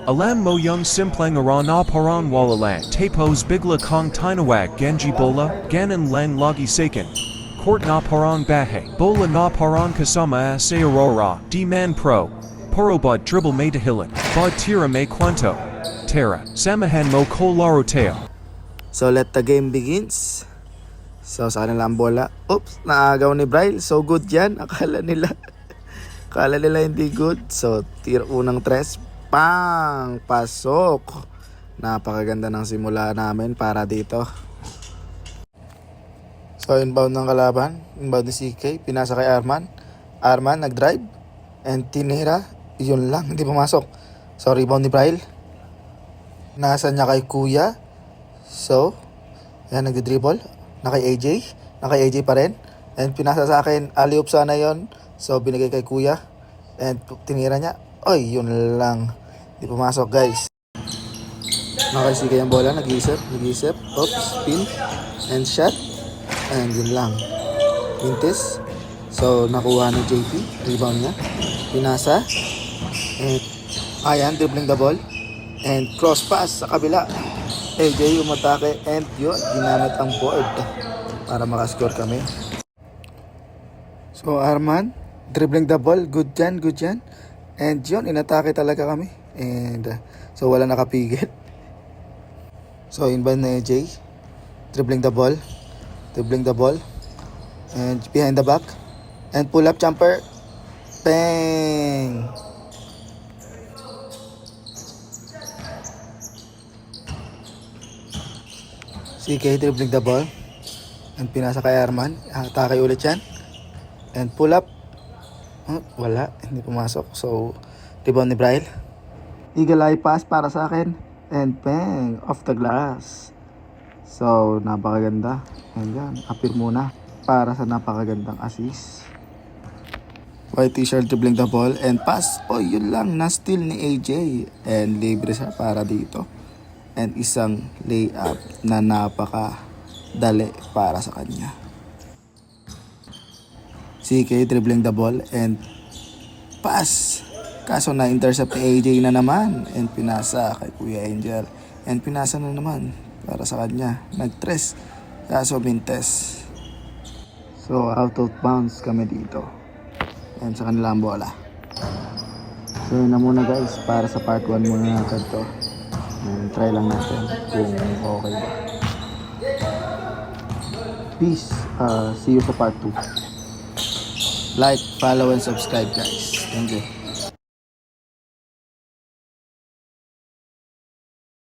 Alam mo yung simpleng aron na paran walalang tapos bigla kong tinawag genji bola ganon lang lagi sakin. Court na parang bahay bola na parang kasama sa aurora di man pro. Puro bod dribble may dahilan bod tira may kwento. Tara, samahan mo ko laro tayo. So let the game begins. So sa kanila ang bola. Oops, naagaw ni Bryle. So good yan. Akala nila hindi good. So unang tres. Pang! Pasok! Napakaganda ng simula namin para dito. So inbound ng kalaban. Inbound ni CK. Pinasa kay Arman. Arman nag-drive. And tinira. Yun lang. Hindi pumasok. So rebound ni Bryle. Nasa niya kay Kuya. So, yan nagdi-dribble. Nakay AJ pa rin. And pinasa sa akin, alley-oop sana yon. So, binigay kay Kuya. And tinira niya. Oy, yun lang. Di pumasok, guys. Nakaisigay ang bola. Nag-iisip. Oops, spin. And shot. And yun lang. Mintis. So, nakuha ni JP. Rebound niya. Pinasa. And, ayan, dribbling the ball. And cross pass sa kabila. AJ umatake and yun, ginamit ang board para makascore kami. So Arman, dribbling the ball, good yan. And yun, inatake talaga kami. And so wala nakapigil. So inbound na AJ, dribbling the ball. And behind the back. And pull up jumper. Bang! CK dribbling the ball. And pinasa kay Arman. Atake ulit yan. And pull up. Wala. Hindi pumasok. So, rebound ni Bryle. Eagle eye pass para sa akin. And bang! Off the glass. So, napakaganda. And yan. Appear muna. Para sa napakagandang assist. White t-shirt dribbling the ball. And pass. Oh, yun lang. Na-steal ni AJ. And libre siya para dito. And isang layup na napaka-dali para sa kanya. CK dribbling the ball and pass. Kaso na-intercept ni AJ na naman and pinasa kay Kuya Angel. And pinasa na naman para sa kanya. Nag-tres. Kaso mintes. So out of bounds kami dito. And sa kanila ang bola. So yun na muna guys. Para sa part 1 muna natin to. Try lang natin kung okay ba. Peace. See you sa part 2. Like, follow, and subscribe guys. Thank you.